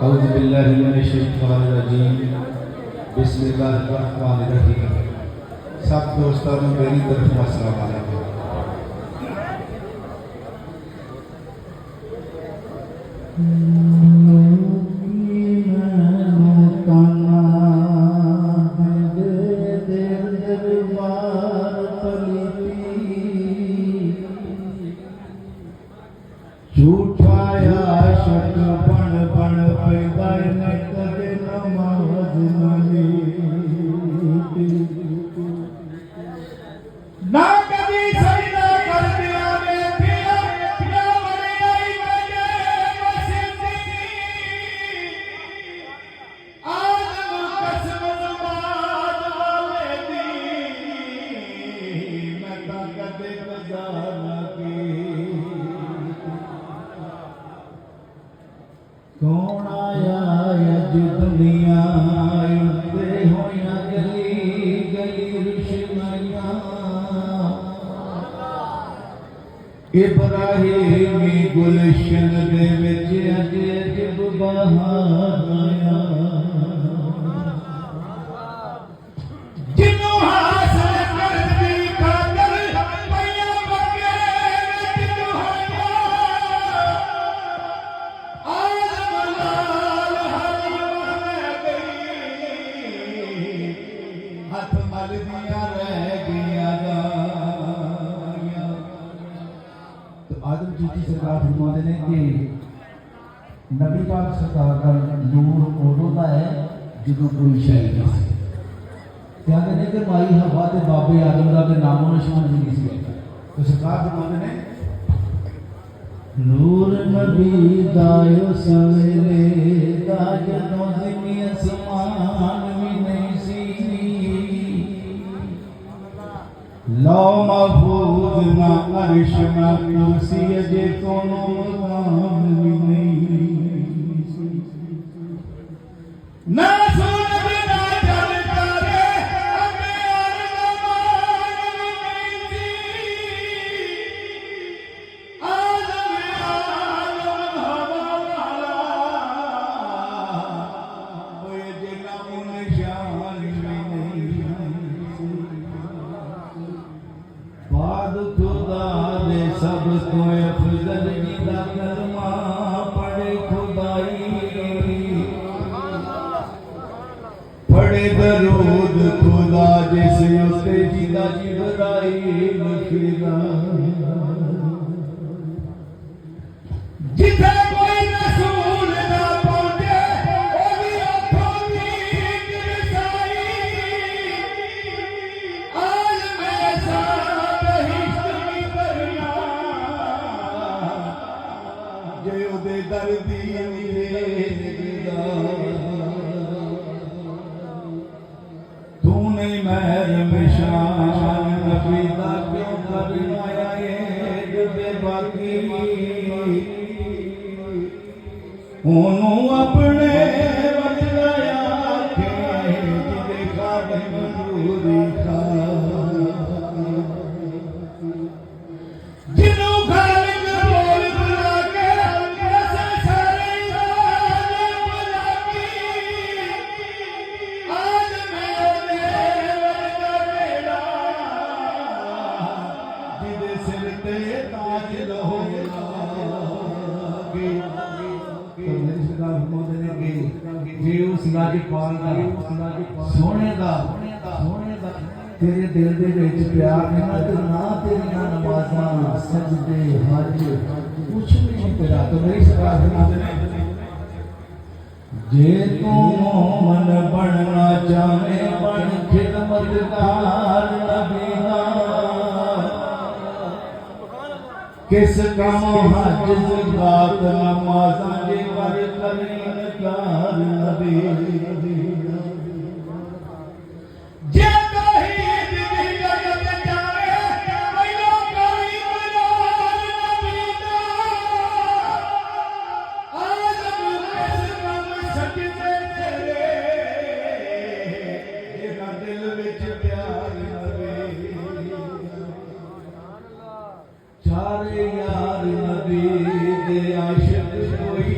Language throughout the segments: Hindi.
औज़ु बिल्लाहि मिनश शैतानिर रजीम। बिस्मिल्लाहिर्रहमानिर्रहीम। सब दोस्तों को मेरी तरफ अस्सलाम वालेकुम। झूठाया शक बन बन पैदा न करे नमाज ना कभी सजदा कर दिया बेटिया ना बड़ी आई बजे मस्जिदी आदम कसम नमाज वाले दी मैं ताकत बजा ना की कौन आया अज दुनिया उठते होया गली गली रुशनाइया इब्राहिमी गुलशन दे विच अज अजब बहार आया जिन्हों हासिल करदी खातर पईया मक्के विच दुहाइया हथ मल दिया रह गया। तो आदम जी की सरकार फरमाते ने कि नबी पाक सरकार का नूर उदों का है जो कोई शय नहीं कहते हैं कि माई हवा के बाबे आदम का तो नामो निशान भी नहीं सी। तो सरकार फरमाते ने नूर नबी दायो सवेले दा जदों ज़मीन आसमान भी नहीं सी लौ महफूज ना अर्श ना कुर्सी अजे कोनो मकाम भी नहीं सी ना सूरज ना चंद तारे अगे अरमान भी नहीं सी आदम आदम हवा वाला कोई जना निशान भी नहीं सी बाद खुदा दे सब तो अफजल जिदा कलमा पढ़े खुदाई पढ़े दरूद खुदा जिस उते जिदा जिब्राइल फिदा जिथे कोई रसूल ना पहुंचे ओदी अखों दी गिरसाई आज मैं साथ हिस्ट्री करिया जे ओदे दर्दी मेरा तूने महर मिशान नबी दा क्यों करवाया ये दे बाकी ओनू अपने वजलाया के जिदे खादिम मंजूरी खा जिनू खालिक बोल बुला के ऐसे सारे राज बुला की आज मेरे वजदा मेरा जिदे सिर ते ताज लहोगा जे उस राजपाल का सोने का तेरे दिल दे विच प्यार नहीं तो ना तेरियां नमाज़ां सजदे हज कुछ भी नहीं तेरा। तो मेरी सरकार फरमाते ने जे तू मोमन बनना चाहे बन खिदमतगार नबी दा किस कम हज ज़कात नमाज़ां जे कर करी इनकार नबी जे तौहीद दी जगत जावे पहिलो कोई गुलाम नबी दा आदम किस कम सजदे तेरे जेदा दिल विच प्यार नबी चारे यार नबी दे आशिक कोई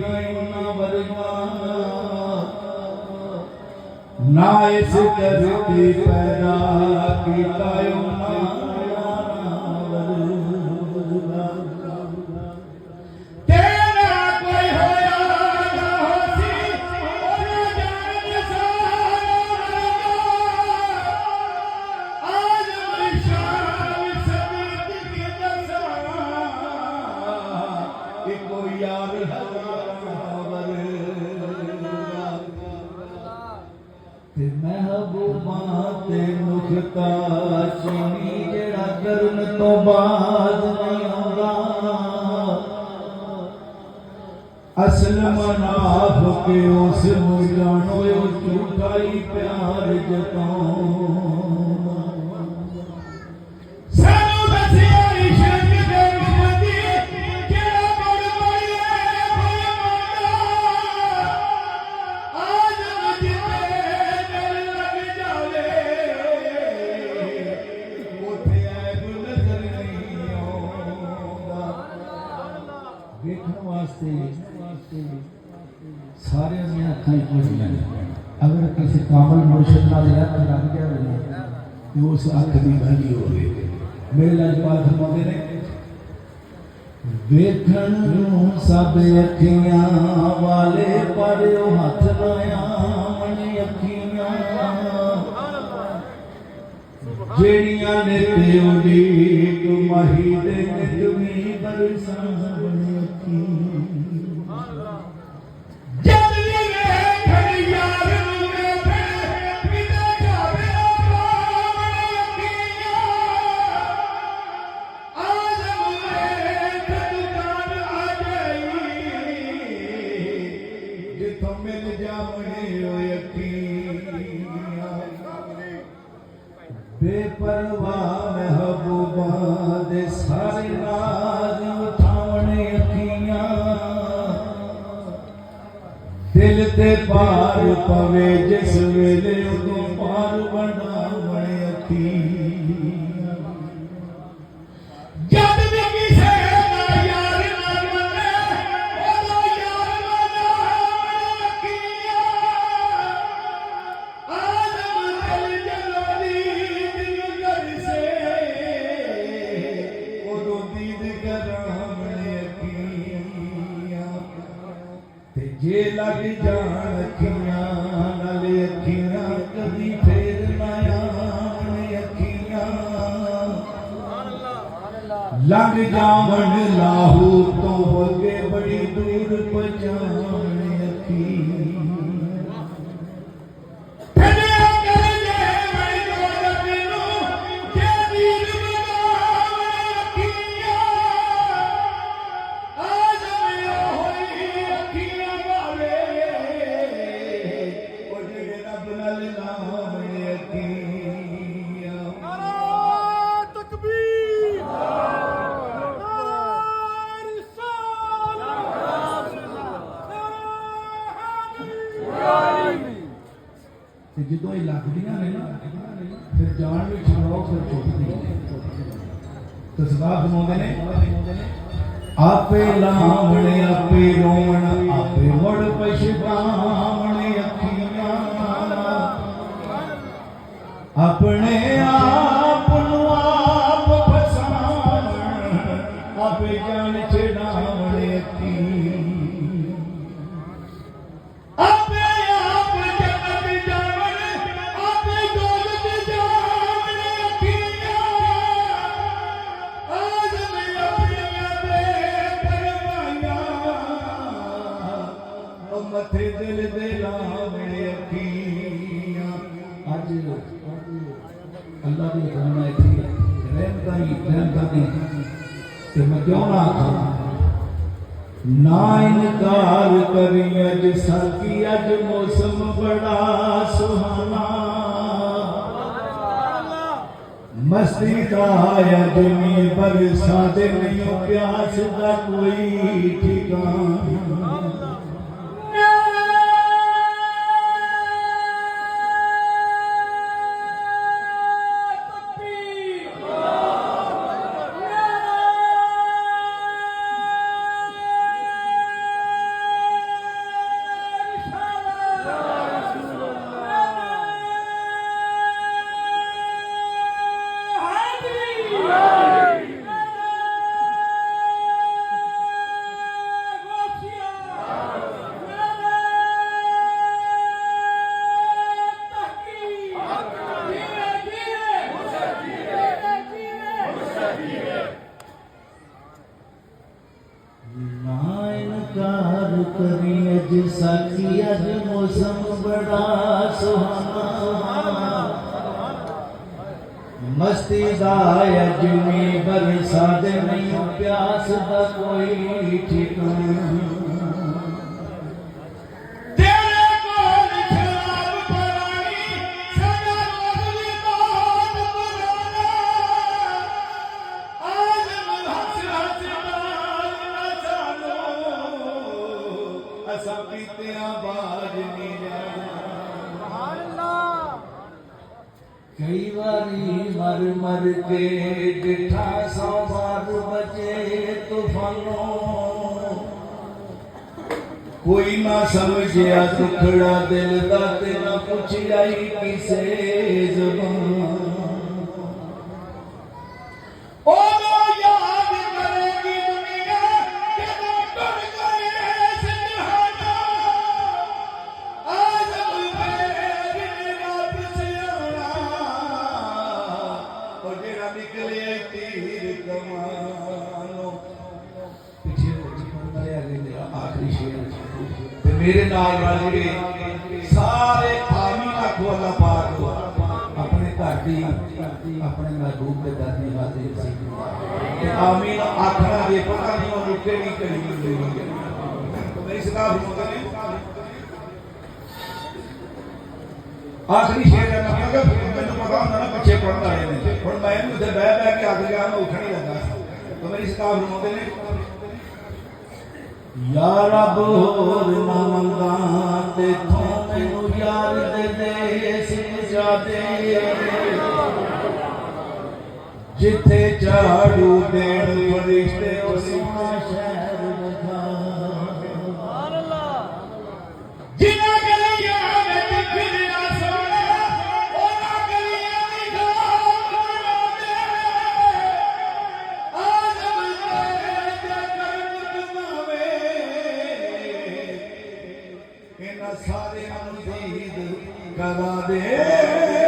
नहीं ना ना इस धरती पैदा कीता महबूबा ते मुखता चीनी जेड़ा करन तो बाद नहीं आंदा असल मनाफ के उस जानो झूठा ही प्यार जताऊं सारे अखा अगर किसी कामल मुर्शद नाल याद लग गया तो उस अख की भली हो गई मेरे लजपाल फरमाते ने वेखण सब अखियां वाले पर हथ लाया मन अखियां जेड़ियां ने तेरी माही दे नितमी बरसां बने अखी बेपरवाह महबूबा दे सारे नाज उठावने अखियां दिल ते पार पवे जिस वेले उदों पार बनावने अखियां जद भी किसे दा यार ना बने ओदों यार बनावने अखियां आदम दिल जलोदी जे लग जान अखियां नाले अखियां कदी फेर ना आवन अखियां लग जावन लाहू तो अगे बड़ी दूर पहुंचावन अखियां ਜਦੋਂ ਇਹ ਲੱਗਦੀਆਂ ਨੇ ਨਾ ਫਿਰ ਜਾਨ ਵੀ ਛੁਡਾਓ ਫਿਰ ਚੁੱਕਦੀ ਨੇ ਤਸਬਾਹ ਬਣਾਉਂਦੇ ਨੇ ਆਪੇ ਲਾਵਣੇ ਆਪੇ ਰੋਵਣ ਆਪੇ ਮੁੜ ਪਛਤਾਵਣੇ ਅੱਖੀਆਂ ਆਪਣੇ ਆਪ ਨੂੰ ਆਪ ਫਸਾਵਣ ਆਪੇ ਜਾਨ ਛਡਾਵਣੇ ਅੱਖੀਆਂ मथे दिल दे लावणे अखियां अज अल्लाह दी रहमत इत्थे रहमतां दी ते मैं क्यों ना आखां ना इनकार करी अज साकी अज मौसम बड़ा सुहाना मस्ती का अज नी बरसा दे नहीं प्यास दा कोई ठिकाना अज साथी अज मौसम बड़ा सुहाना मस्ती दा अज भी बरसा दे नहीं प्यास दा कोई ठिकाना कई बारी मर मर के डिठा 100 बार बचे तूफानों कोई ना समझिया दुखड़ा दिल दा ते ना पूछ आई किसे जुबान मेरे नाल वाले सारे आमीन आखो अल्लाह पाक अपने घर दी अपने महबूब के दर दी हाजिर सी आमीन आखना दे पता नहीं वो रुके नहीं करी तो मेरी सदा हुकम ने आखिरी शेर है मैं कि मैंने पता होना ना पीछे पढ़न वाले ने हुन मैं इन्हू ते बह बह के आख गया मैं उठ नहीं लगा तो मेरी सदा हुकम ने या रब होर ना मंगा तेथों मैनू यार दे दे समझा दे जिथे झाड़ू देण फरिश्ते उस शहर बता सुभान अल्लाह जिन्ना गलियां विच फिरना सोना ओना गलियां दी गाल बना दे सारे करा दे